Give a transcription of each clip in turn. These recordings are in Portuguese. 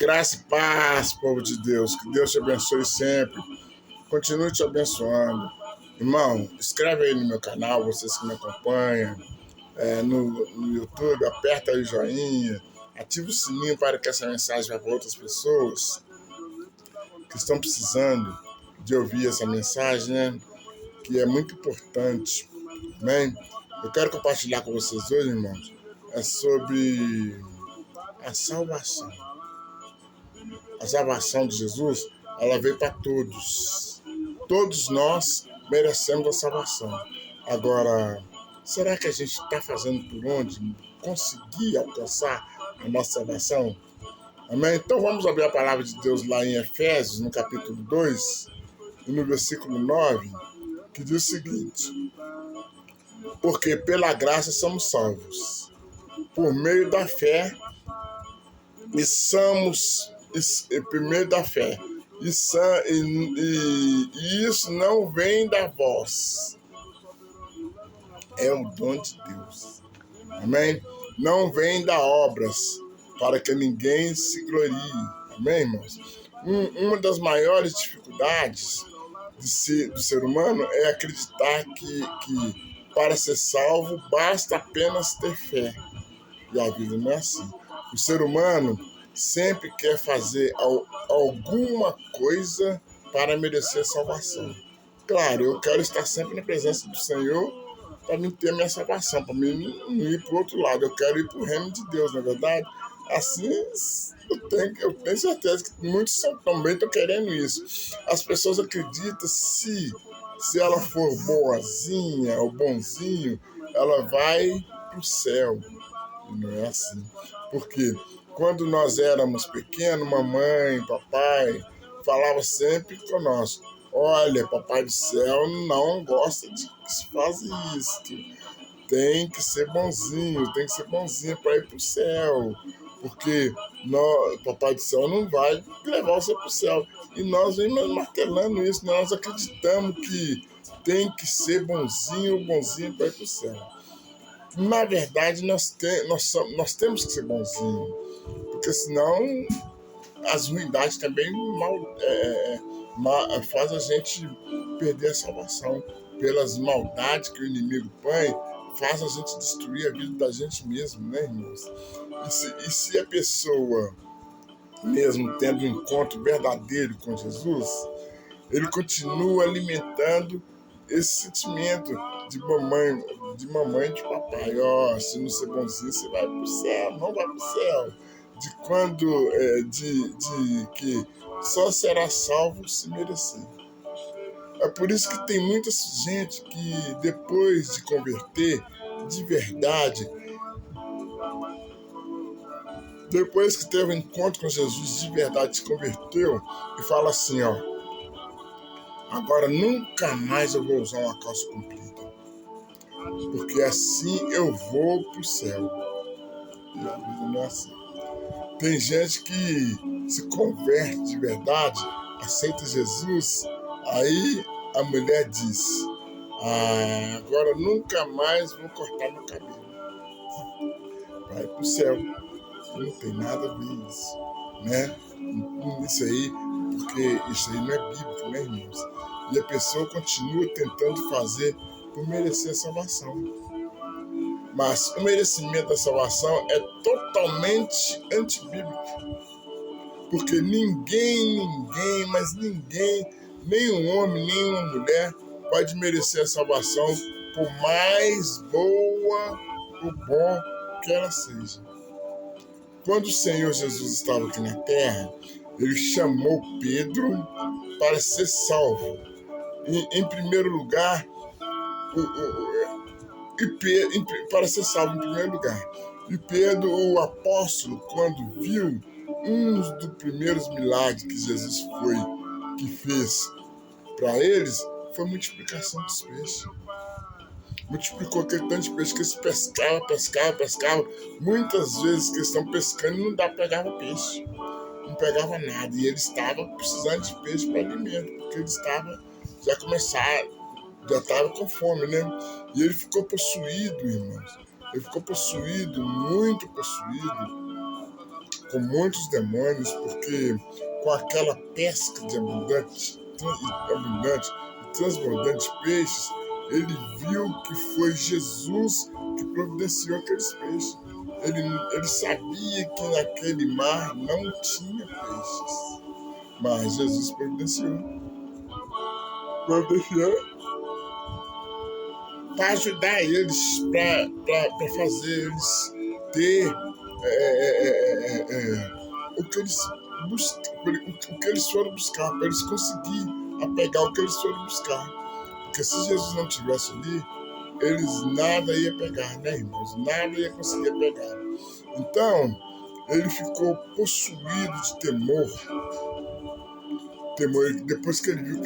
Graça e paz, povo de Deus. Que Deus te abençoe sempre. Continue te abençoando. Irmão, inscreve aí no meu canal, vocês que me acompanham, no YouTube, aperta aí o joinha, ativa o sininho para que essa mensagem vá para outras pessoas que estão precisando de ouvir essa mensagem, né? Que é muito importante. Amém? Eu quero compartilhar com vocês hoje, irmãos, sobre a salvação. A salvação de Jesus, ela veio para todos. Todos nós merecemos a salvação. Agora, será que a gente está fazendo por onde conseguir alcançar a nossa salvação? Amém? Então vamos abrir a palavra de Deus lá em Efésios, no capítulo 2, e no versículo 9, que diz o seguinte: porque pela graça somos salvos, por meio da fé, e isso não vem da vós, é um dom de Deus. Amém? Não vem da obras, para que ninguém se glorie. Amém, irmãos? Uma das maiores dificuldades do ser humano é acreditar que para ser salvo basta apenas ter fé. E a vida não é assim. O ser humano sempre quer fazer alguma coisa para merecer salvação. Claro, eu quero estar sempre na presença do Senhor para mim ter minha salvação, para mim não ir para o outro lado. Eu quero ir para o reino de Deus, na é verdade. Assim, eu tenho certeza que muitos também estão querendo isso. As pessoas acreditam se ela for boazinha ou bonzinho, ela vai para o céu. E não é assim. Porque quando nós éramos pequenos, mamãe, papai falava sempre conosco: olha, papai do céu não gosta de que se faça isso. Tem que ser bonzinho para ir para o céu. Porque papai do céu não vai levar você para o céu. E nós vemos martelando isso, nós acreditamos que tem que ser bonzinho para ir para o céu. Na verdade, nós temos que ser bonzinhos, porque senão as ruindades também faz a gente perder a salvação. Pelas maldades que o inimigo põe, faz a gente destruir a vida da gente mesmo, né, irmãos? E se a pessoa, mesmo tendo um encontro verdadeiro com Jesus, ele continua alimentando esse sentimento de mamãe e de papai. Se não ser bonzinho, você vai pro céu, não vai pro céu. De que só será salvo se merecer. É por isso que tem muita gente que depois de converter de verdade, depois que teve um encontro com Jesus de verdade, se converteu e fala assim: agora nunca mais eu vou usar uma calça comprida, porque assim eu vou pro céu. E a vida não é assim. Tem gente que se converte de verdade, aceita Jesus, aí a mulher diz: agora nunca mais vou cortar meu cabelo. Vai pro céu. Não tem nada a ver isso, né? Isso aí, porque isso aí não é bíblico, né, irmãos? E a pessoa continua tentando fazer por merecer a salvação. Mas o merecimento da salvação é totalmente antibíblico. Porque ninguém, nem um homem, nem uma mulher pode merecer a salvação, por mais boa ou bom que ela seja. Quando o Senhor Jesus estava aqui na terra, ele chamou Pedro para ser salvo. Em primeiro lugar, para ser salvo em primeiro lugar. E Pedro, o apóstolo, quando viu um dos primeiros milagres que Jesus fez para eles, foi a multiplicação dos peixes. Multiplicou aquele tanto de peixe que eles pescavam. Muitas vezes que eles estão pescando e não pegava peixe. Não pegava nada. E eles estavam precisando de peixe para alimento, porque eles já estavam com fome, né? E ele ficou possuído, irmãos. Ele ficou possuído, muito possuído, com muitos demônios, porque com aquela pesca de abundante e transbordante peixes, ele viu que foi Jesus que providenciou aqueles peixes. Ele sabia que naquele mar não tinha peixes, mas Jesus providenciou para ajudar eles, para fazer eles ter o que eles foram buscar, para eles conseguirem pegar o que eles foram buscar. Porque se Jesus não estivesse ali, eles nada iam pegar, né, irmãos? Nada ia conseguir pegar. Então, ele ficou possuído de temor. Depois que ele viu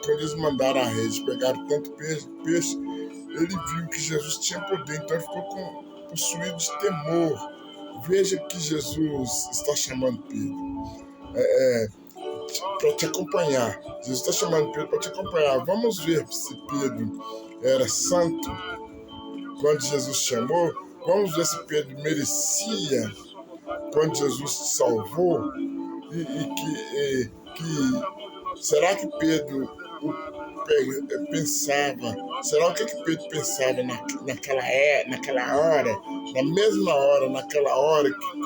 quando eles mandaram a rede, pegaram tanto peixe, ele viu que Jesus tinha poder, então ele ficou possuído de temor. Veja que Jesus está chamando Pedro para te acompanhar. Jesus está chamando Pedro para te acompanhar. Vamos ver se Pedro era santo quando Jesus chamou. Vamos ver se Pedro merecia quando Jesus te salvou. Será que Pedro pensava? Será o que Pedro pensava naquela hora, na mesma hora, naquela hora que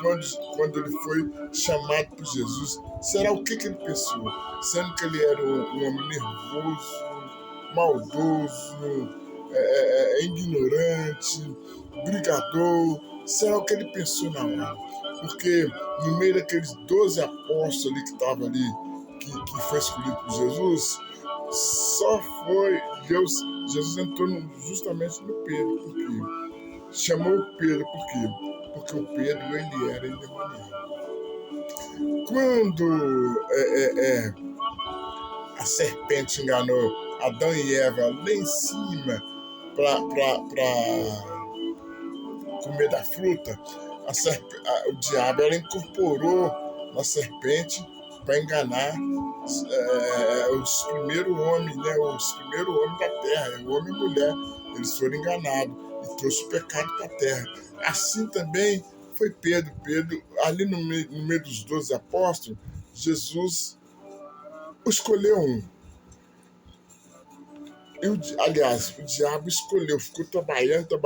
quando ele foi chamado por Jesus? Será o que ele pensou? Sendo que ele era um homem nervoso, maldoso, ignorante, brigador. Será o que ele pensou na hora? Porque no meio daqueles 12 apóstolos ali que estavam ali, que foi escolhido por Jesus, só foi Deus. Jesus entrou justamente no Pedro, porque chamou o Pedro, por quê? Porque o Pedro ele era endemoniado. Quando a serpente enganou Adão e Eva lá em cima para comer da fruta, o diabo ela incorporou na serpente para enganar os primeiros homens, né? Os primeiros homens da terra, o homem e mulher. Eles foram enganados e trouxe o pecado para a terra. Assim também foi Pedro. Ali no meio dos 12 apóstolos, Jesus escolheu um. Aliás, o diabo escolheu, ficou trabalhando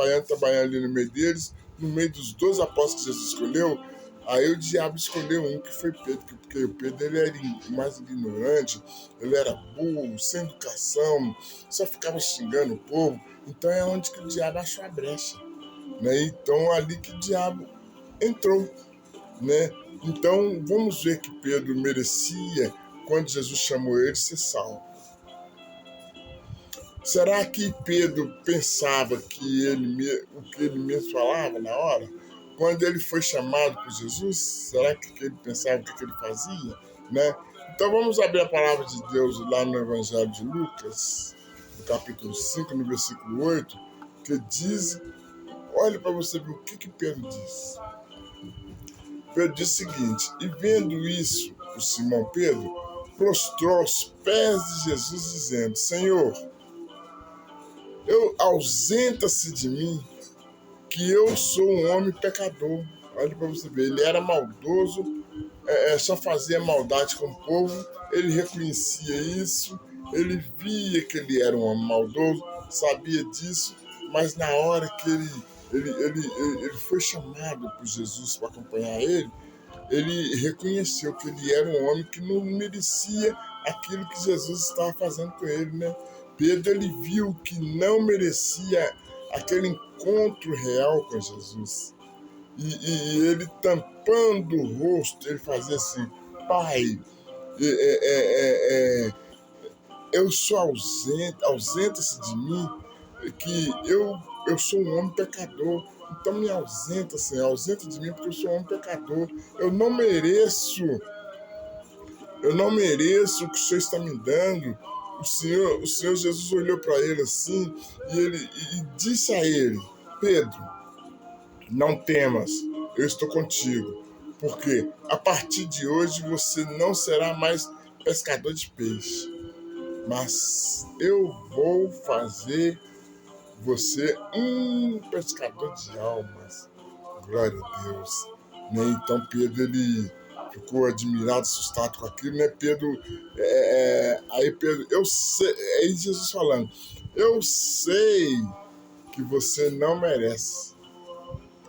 ali no meio deles, no meio dos 12 apóstolos que Jesus escolheu. Aí o diabo escolheu um, que foi Pedro, porque o Pedro ele era mais ignorante, ele era burro, sem educação, só ficava xingando o povo. Então é onde que o diabo achou a brecha, né? Então ali que o diabo entrou, né? Então vamos ver que Pedro merecia, quando Jesus chamou ele, ser salvo. Será que Pedro pensava o que ele mesmo falava na hora? Quando ele foi chamado por Jesus, será que ele pensava o que ele fazia? Né? Então vamos abrir a palavra de Deus lá no Evangelho de Lucas, no capítulo 5, no versículo 8, que diz, olha para você ver o que Pedro diz. Pedro diz o seguinte: e vendo isso, o Simão Pedro prostrou aos pés de Jesus, dizendo: Senhor, ausenta-se de mim, que eu sou um homem pecador. Olha para você ver, ele era maldoso, só fazia maldade com o povo, ele reconhecia isso, ele via que ele era um homem maldoso, sabia disso, mas na hora que ele foi chamado por Jesus para acompanhar ele reconheceu que ele era um homem que não merecia aquilo que Jesus estava fazendo com ele, né? Pedro ele viu que não merecia aquele encontro real com Jesus. E ele tampando o rosto, ele fazia assim: Pai, eu sou ausenta-se de mim, que eu sou um homem pecador. Então me ausenta, Senhor, ausenta de mim, porque eu sou um homem pecador. Eu não mereço o que o Senhor está me dando. O Senhor Jesus olhou para ele assim e disse a ele: Pedro, não temas, eu estou contigo, porque a partir de hoje você não será mais pescador de peixe, mas eu vou fazer você pescador de almas. Glória a Deus. Né? Então Pedro, ele ficou admirado, assustado com aquilo, né? Pedro, aí Pedro, eu sei, aí Jesus falando, eu sei que você não merece.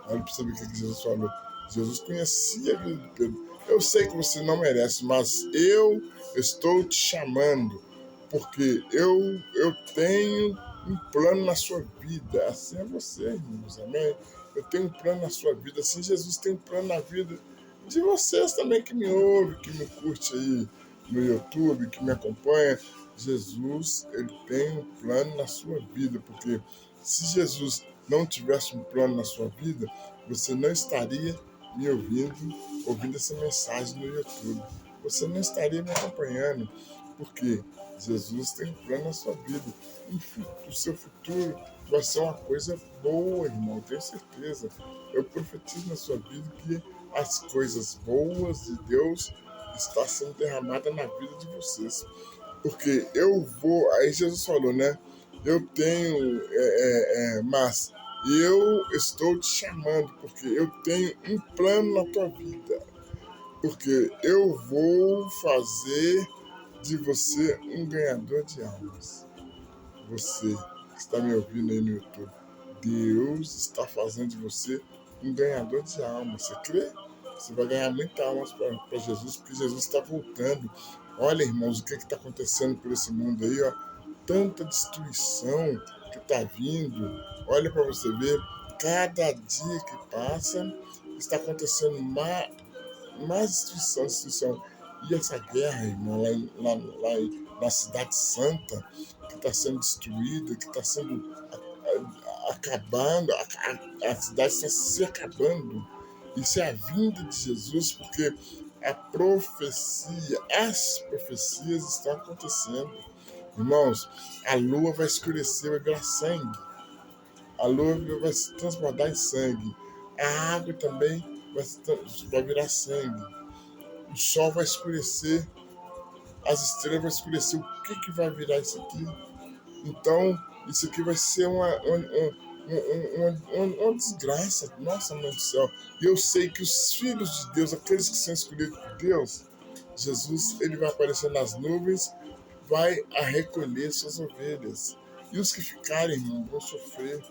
Olha para saber o que Jesus falou. Jesus conhecia a vida de Pedro. Eu sei que você não merece, mas eu estou te chamando, porque eu tenho um plano na sua vida. Assim é você, irmãos, amém? Eu tenho um plano na sua vida, assim Jesus tem um plano na vida de vocês também que me ouvem, que me curte aí no YouTube, que me acompanha. Jesus, ele tem um plano na sua vida, porque se Jesus não tivesse um plano na sua vida, você não estaria me ouvindo essa mensagem no YouTube. Você não estaria me acompanhando, porque Jesus tem um plano na sua vida. O seu futuro vai ser uma coisa boa, irmão, tenho certeza. Eu profetizo na sua vida que as coisas boas de Deus estão sendo derramadas na vida de vocês. Porque eu vou, aí Jesus falou, né? Eu tenho, mas eu estou te chamando, porque eu tenho um plano na tua vida. Porque eu vou fazer de você um ganhador de almas. Você que está me ouvindo aí no YouTube, Deus está fazendo de você um ganhador de almas. Você crê? Você vai ganhar muitas almas para Jesus, porque Jesus está voltando. Olha, irmãos, o que está acontecendo por esse mundo aí, ó? Tanta destruição que está vindo. Olha para você ver, cada dia que passa está acontecendo mais destruição. E essa guerra, irmão, lá na Cidade Santa, que está sendo destruída, que está sendo acabando, a cidade está se acabando. Isso é a vinda de Jesus, porque as profecias estão acontecendo. Irmãos, a lua vai escurecer, vai virar sangue. A lua vai se transformar em sangue. A água também vai virar sangue. O sol vai escurecer, as estrelas vão escurecer. O que vai virar isso aqui? Então, isso aqui vai ser uma desgraça. Nossa, mãe do céu. E eu sei que os filhos de Deus, aqueles que são escolhidos por Deus, Jesus, ele vai aparecer nas nuvens, vai recolher suas ovelhas. E os que ficarem, irmão, vão sofrer.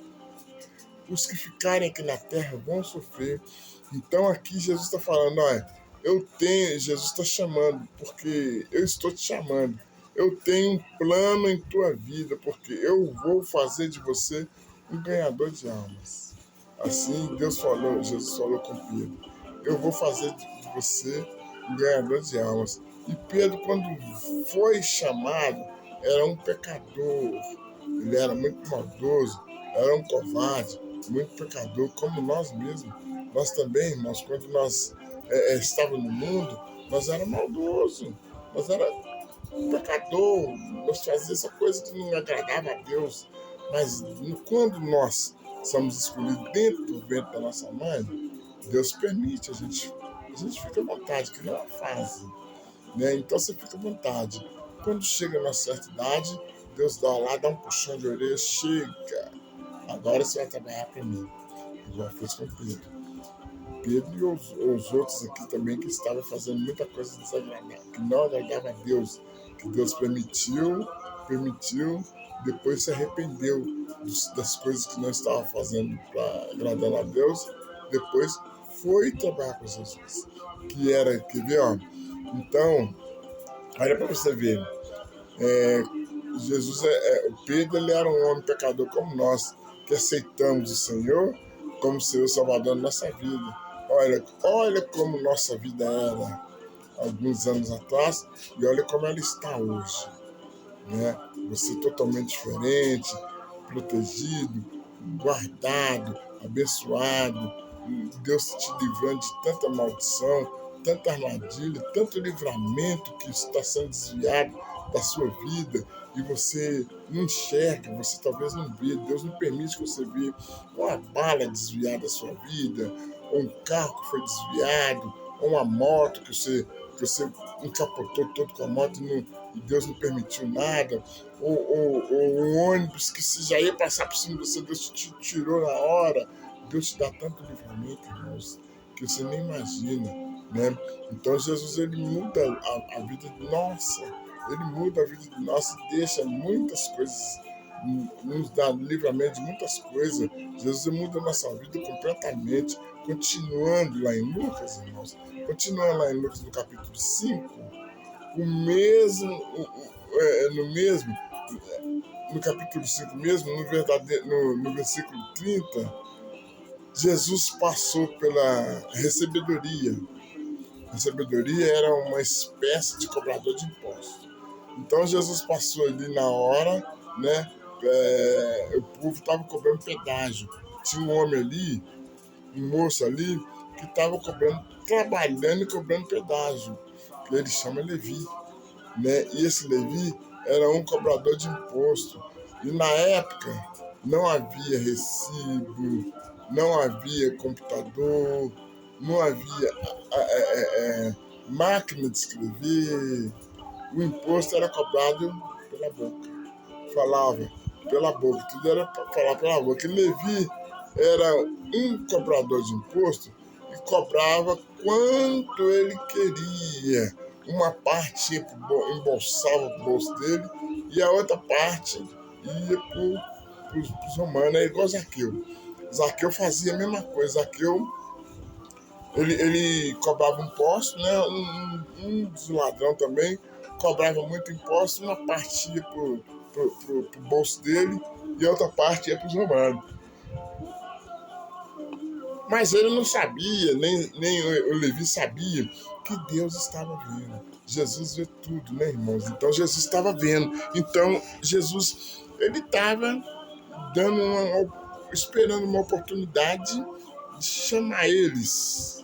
Os que ficarem aqui na terra vão sofrer. Então aqui Jesus está falando, olha, Jesus está chamando, porque eu estou te chamando. Eu tenho um plano em tua vida, porque eu vou fazer de você um ganhador de almas. Assim Deus falou, Jesus falou com Pedro. Eu vou fazer de você um ganhador de almas. E Pedro, quando foi chamado, era um pecador. Ele era muito maldoso, era um covarde, muito pecador, como nós mesmos. Nós também, irmãos, quando nós estávamos no mundo, nós éramos maldosos, nós éramos pecador, nós fazíamos essa coisa que não agradava a Deus. Mas quando nós somos escolhidos dentro do ventre da nossa mãe, Deus permite, a gente fica à vontade, que não é uma fase. Né? Então você fica à vontade. Quando chega na certa idade, Deus dá um puxão de orelha, chega, agora você vai trabalhar para mim. Igual fez com Pedro. Pedro e os outros aqui também que estavam fazendo muita coisa desagradável, que não agradava a Deus, que Deus permitiu, depois se arrependeu das coisas que não estava fazendo para agradar a Deus, depois foi trabalhar com Jesus. Quer ver, ó? Então, olha para você ver, Jesus, o Pedro, ele era um homem pecador como nós, que aceitamos o Senhor como Senhor Salvador da nossa vida. Olha como nossa vida era alguns anos atrás e olha como ela está hoje. Né? Você totalmente diferente, protegido, guardado, abençoado, Deus te livrando de tanta maldição, tanta armadilha, tanto livramento que está sendo desviado da sua vida e você não enxerga, você talvez não vê, Deus não permite que você veja uma bala desviada da sua vida, ou um carro que foi desviado, ou uma moto que você encapotou todo com a moto e Deus não permitiu nada, o ônibus que se já ia passar por cima de você, Deus te tirou na hora. Deus te dá tanto livramento, irmãos, que você nem imagina, né? Então Jesus, ele muda a vida nossa, ele muda a vida de nós e deixa muitas coisas, nos dá livramento de muitas coisas. Jesus muda a nossa vida completamente. Continuando lá em Lucas, irmãos, continuando lá em Lucas no capítulo 5, o mesmo, no capítulo 5 mesmo, no versículo 30, Jesus passou pela recebedoria. A recebedoria era uma espécie de cobrador de impostos. Então Jesus passou ali na hora, né? O povo estava cobrando pedágio. Tinha um homem ali, um moço ali, que estava trabalhando e cobrando pedágio. Que ele chama Levi, né? E esse Levi era um cobrador de imposto. E na época não havia recibo, não havia computador, não havia máquina de escrever. O imposto era cobrado pela boca. Falava pela boca, tudo era para falar pela boca. E Levi era um cobrador de imposto e cobrava quanto ele queria. Uma parte embolsava para o bolso dele e a outra parte ia para os romanos. É igual Zaqueu. Zaqueu fazia a mesma coisa. Zaqueu, ele cobrava imposto, né? Um dos ladrões também cobrava muito imposto, uma parte ia pro bolso dele e a outra parte ia para os romanos. Mas ele não sabia, nem o Levi sabia que Deus estava vendo. Jesus vê tudo, né, irmãos? Então Jesus estava vendo. Então Jesus, ele estava esperando uma oportunidade de chamar eles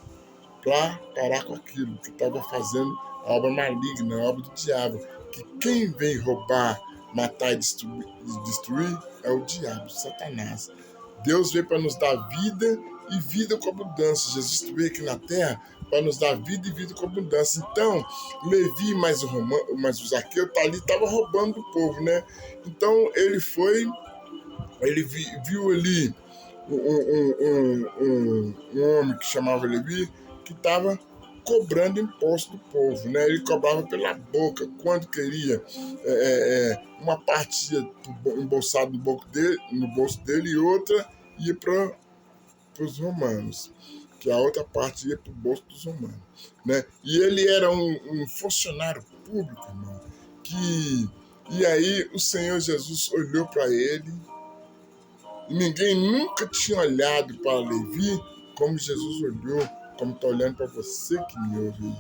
para parar com aquilo que estava fazendo a obra maligna, a obra do diabo. Que quem vem roubar, matar e destruir é o diabo, Satanás. Deus veio para nos dar vida e vida com abundância. Jesus veio aqui na terra para nos dar vida e vida com abundância. Então, Levi mais o Zaqueu estava roubando do povo, né? Então, ele viu ali um homem que chamava Levi, que estava cobrando imposto do povo, né? Ele cobrava pela boca, quando queria. Uma parte ia embolsada no bolso dele e outra ia para os romanos, que a outra parte ia para o bolso dos romanos, né? E ele era um funcionário público, irmão, e aí o Senhor Jesus olhou para ele. Ninguém nunca tinha olhado para Levi como Jesus olhou, como está olhando para você que me ouve.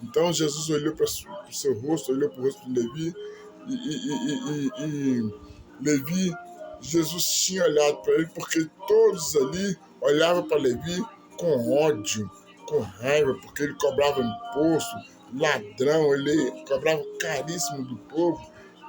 Então Jesus olhou para o seu rosto, olhou para o rosto de Levi e Levi, Jesus tinha olhado para ele porque todos ali olhavam para Levi com ódio, com raiva, porque ele cobrava imposto, ladrão, ele cobrava caríssimo do povo,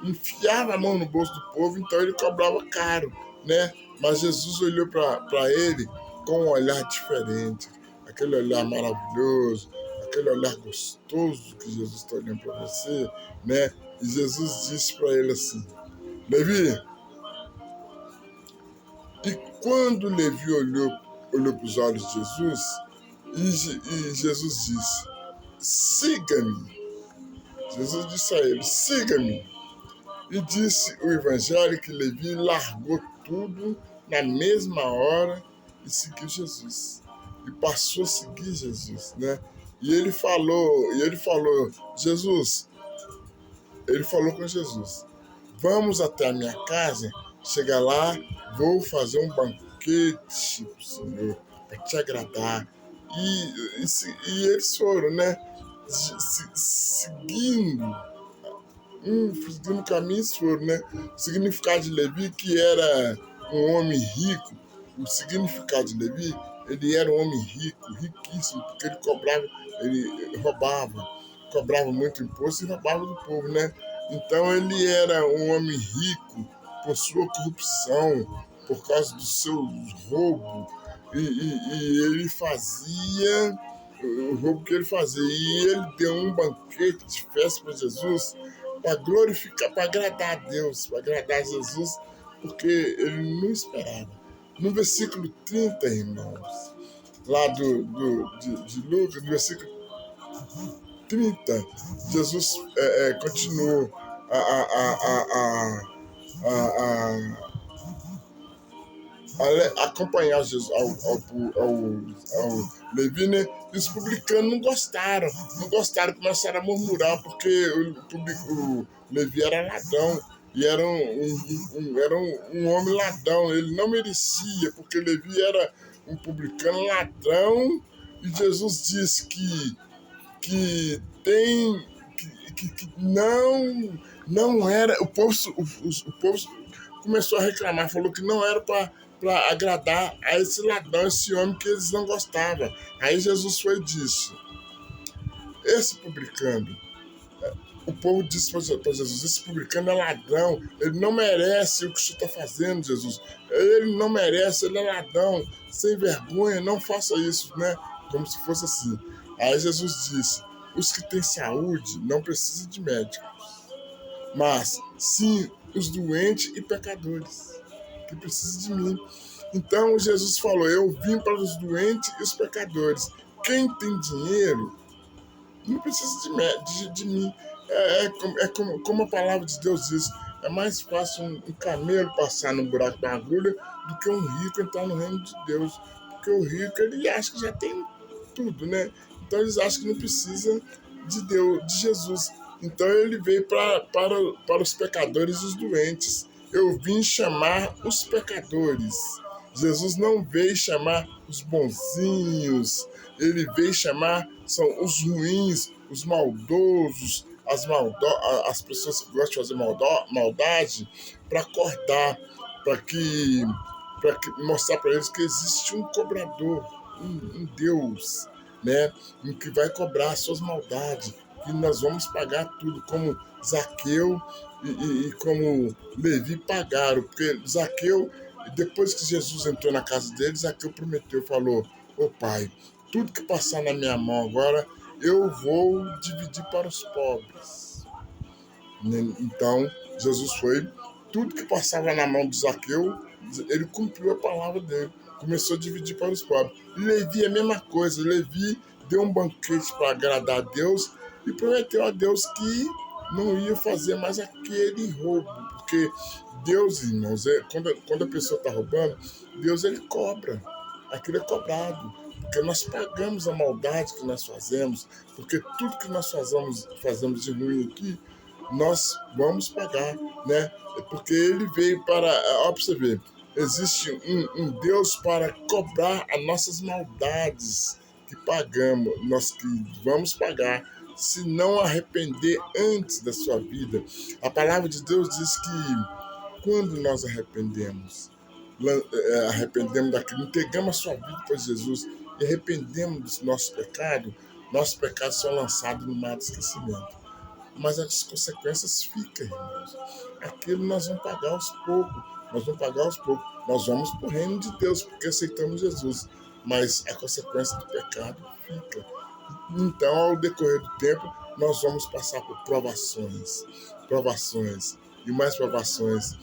enfiava a mão no bolso do povo, então ele cobrava caro, né? Mas Jesus olhou para ele com um olhar diferente, aquele olhar maravilhoso, aquele olhar gostoso que Jesus está olhando para você, né? E Jesus disse para ele assim: Levi. E quando Levi olhou para os olhos de Jesus, e Jesus disse: siga-me. Jesus disse a ele: siga-me. E disse o evangelho que Levi largou tudo na mesma hora e seguiu Jesus. E passou a seguir Jesus, né? E ele falou, Jesus, ele falou com Jesus: vamos até a minha casa, chega lá, vou fazer um banquete para o Senhor, para te agradar. E eles foram, né? Seguindo o caminho, foram, né? O significado de Levi, que era um homem rico, o significado de Levi, ele era um homem rico, riquíssimo, porque ele cobrava muito imposto e roubava do povo, né? Então ele era um homem rico por sua corrupção, por causa do seu roubo, e ele fazia o roubo que ele fazia. E ele deu um banquete de festa para Jesus, para glorificar, para agradar a Deus, para agradar a Jesus, porque ele não esperava. No versículo 30, irmãos, lá de Lucas, no versículo 30, Jesus continuou a acompanhar Jesus ao Levi, né? E os publicanos não gostaram, começaram a murmurar, porque o Levi era ladrão, e era um homem ladrão, ele não merecia, porque Levi era um publicano ladrão, e Jesus disse que não era, o povo começou a reclamar, falou que não era para agradar a esse ladrão, esse homem que eles não gostavam. Aí Jesus foi e disse, esse publicano, o povo disse para Jesus, esse publicano é ladrão, ele não merece o que o senhor está fazendo, Jesus. Ele não merece, ele é ladrão, sem vergonha, não faça isso, né? Como se fosse assim. Aí Jesus disse, os que têm saúde não precisam de médicos, mas sim os doentes e pecadores, que precisam de mim. Então Jesus falou, eu vim para os doentes e os pecadores. Quem tem dinheiro não precisa de mim. Como a palavra de Deus diz, é mais fácil um camelo passar no buraco da agulha do que um rico entrar no reino de Deus. Porque o rico, ele acha que já tem tudo, né? Então eles acham que não precisa de Deus, de Jesus. Então ele veio para os pecadores e os doentes. Eu vim chamar os pecadores. Jesus não veio chamar os bonzinhos. Ele veio chamar são os ruins, os maldosos, as pessoas que gostam de fazer maldade, para acordar, para mostrar para eles que existe um cobrador, um Deus, né, que vai cobrar as suas maldades, que nós vamos pagar tudo, como Zaqueu e como Levi pagaram, porque Zaqueu, depois que Jesus entrou na casa dele, Zaqueu prometeu, falou, ô pai, tudo que passar na minha mão agora, eu vou dividir para os pobres. Então, Jesus foi, tudo que passava na mão de Zaqueu, ele cumpriu a palavra dele, começou a dividir para os pobres. Levi é a mesma coisa, Levi deu um banquete para agradar a Deus e prometeu a Deus que não ia fazer mais aquele roubo, porque Deus, irmãos, quando a pessoa está roubando, Deus ele cobra, aquilo é cobrado. Porque nós pagamos a maldade que nós fazemos, porque tudo que nós fazemos de ruim aqui, nós vamos pagar, né? Porque ele veio para, ó, para você ver, existe um Deus para cobrar as nossas maldades que pagamos, nós que vamos pagar, se não arrepender antes da sua vida. A palavra de Deus diz que quando nós arrependemos daquilo, entregamos a sua vida para Jesus e arrependemos dos nossos pecados são lançados no mar de esquecimento. Mas as consequências ficam, irmãos. Aquilo nós vamos pagar aos poucos. Nós vamos para o reino de Deus, porque aceitamos Jesus. Mas a consequência do pecado fica. Então, ao decorrer do tempo, nós vamos passar por provações e mais provações,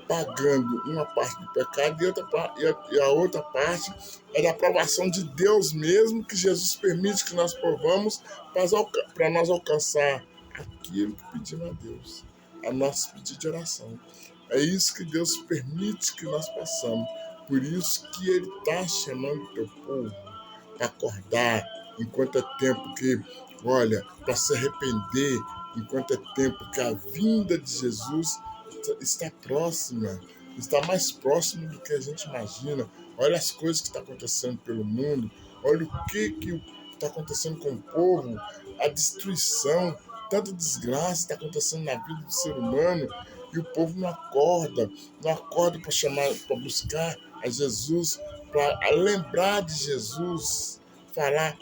pagando uma parte do pecado e a outra parte é da aprovação de Deus mesmo, que Jesus permite que nós provamos para nós alcançar aquilo que pedimos a Deus, a nosso pedido de oração. É isso que Deus permite que nós passamos. Por isso que Ele está chamando o teu povo para acordar, enquanto é tempo que, olha, para se arrepender, enquanto é tempo que a vinda de Jesus está próxima, está mais próximo do que a gente imagina. Olha as coisas que estão acontecendo pelo mundo, olha o que está acontecendo com o povo, a destruição, tanta desgraça está acontecendo na vida do ser humano, e o povo não acorda para chamar, para buscar a Jesus, para lembrar de Jesus, falar,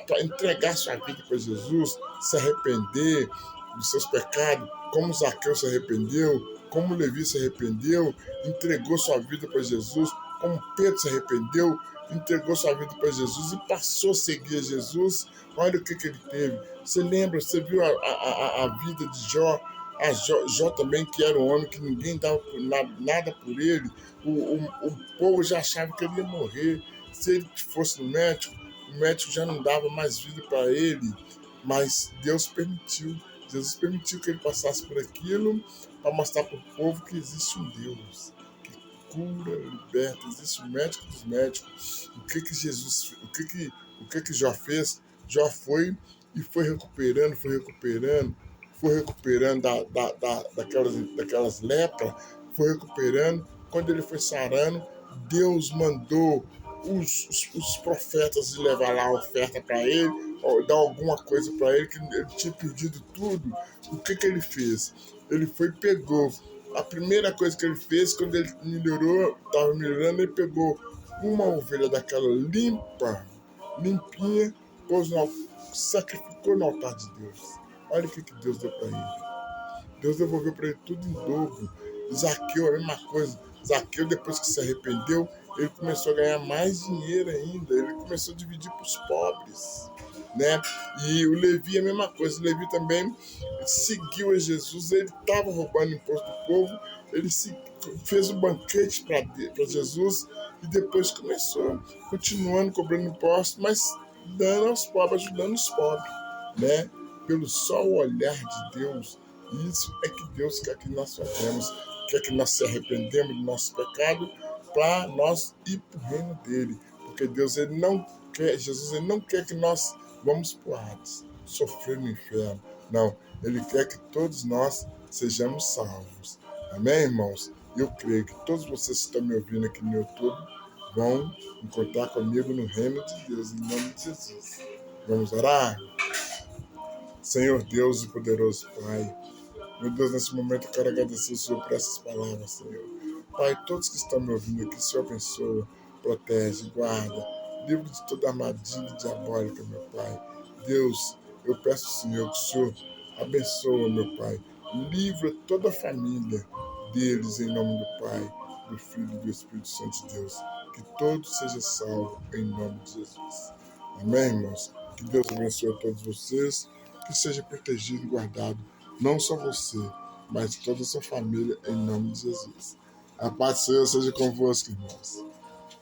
para entregar sua vida para Jesus, se arrepender dos seus pecados, como Zaqueu se arrependeu, como Levi se arrependeu, entregou sua vida para Jesus, como Pedro se arrependeu, entregou sua vida para Jesus e passou a seguir a Jesus. Olha o que ele teve. Você lembra, você viu a vida de Jó, A Jó também, que era um homem que ninguém dava nada por ele, o povo já achava que ele ia morrer. Se ele fosse no médico, o médico já não dava mais vida para ele, mas Deus permitiu. Jesus permitiu que ele passasse por aquilo para mostrar para o povo que existe um Deus que cura, liberta, existe o médico dos médicos. O que Jesus, o que Jó fez? Jó foi e foi recuperando daquelas lepras, foi recuperando. Quando ele foi sarando, Deus mandou os profetas levar lá a oferta para ele, ou dar alguma coisa para ele, que ele tinha pedido tudo. O que ele fez? Ele foi e pegou. A primeira coisa que ele fez, quando ele estava melhorando, ele pegou uma ovelha daquela limpinha, sacrificou no altar de Deus. Olha o que Deus deu para ele. Deus devolveu para ele tudo em dobro. Zaqueu, a mesma coisa. Zaqueu, depois que se arrependeu, ele começou a ganhar mais dinheiro ainda. Ele começou a dividir para os pobres, né? E o Levi, a mesma coisa. O Levi também seguiu a Jesus. Ele estava roubando imposto do povo. Ele fez um banquete para Jesus e depois continuando cobrando impostos, mas dando aos pobres, ajudando os pobres, né? Pelo só o olhar de Deus. Isso é que Deus quer que nós façamos, quer que nós se arrependemos do nosso pecado para nós ir para o reino dele. Porque Jesus ele não quer que nós vamos para o Hades, sofrer no inferno. Não, ele quer que todos nós sejamos salvos. Amém, irmãos? Eu creio que todos vocês que estão me ouvindo aqui no YouTube vão encontrar comigo no reino de Deus, em nome de Jesus. Vamos orar? Senhor Deus e poderoso Pai, meu Deus, nesse momento eu quero agradecer o Senhor por essas palavras, Senhor. Pai, todos que estão me ouvindo aqui, o Senhor abençoa, protege, guarda, livre de toda armadilha diabólica, meu Pai. Deus, eu peço, Senhor, que o Senhor abençoa, meu Pai. Livra toda a família deles, em nome do Pai, do Filho e do Espírito Santo de Deus. Que todos sejam salvos, em nome de Jesus. Amém, irmãos? Que Deus abençoe a todos vocês, que seja protegido e guardado, não só você, mas toda a sua família, em nome de Jesus. A paz do Senhor seja convosco, irmãos.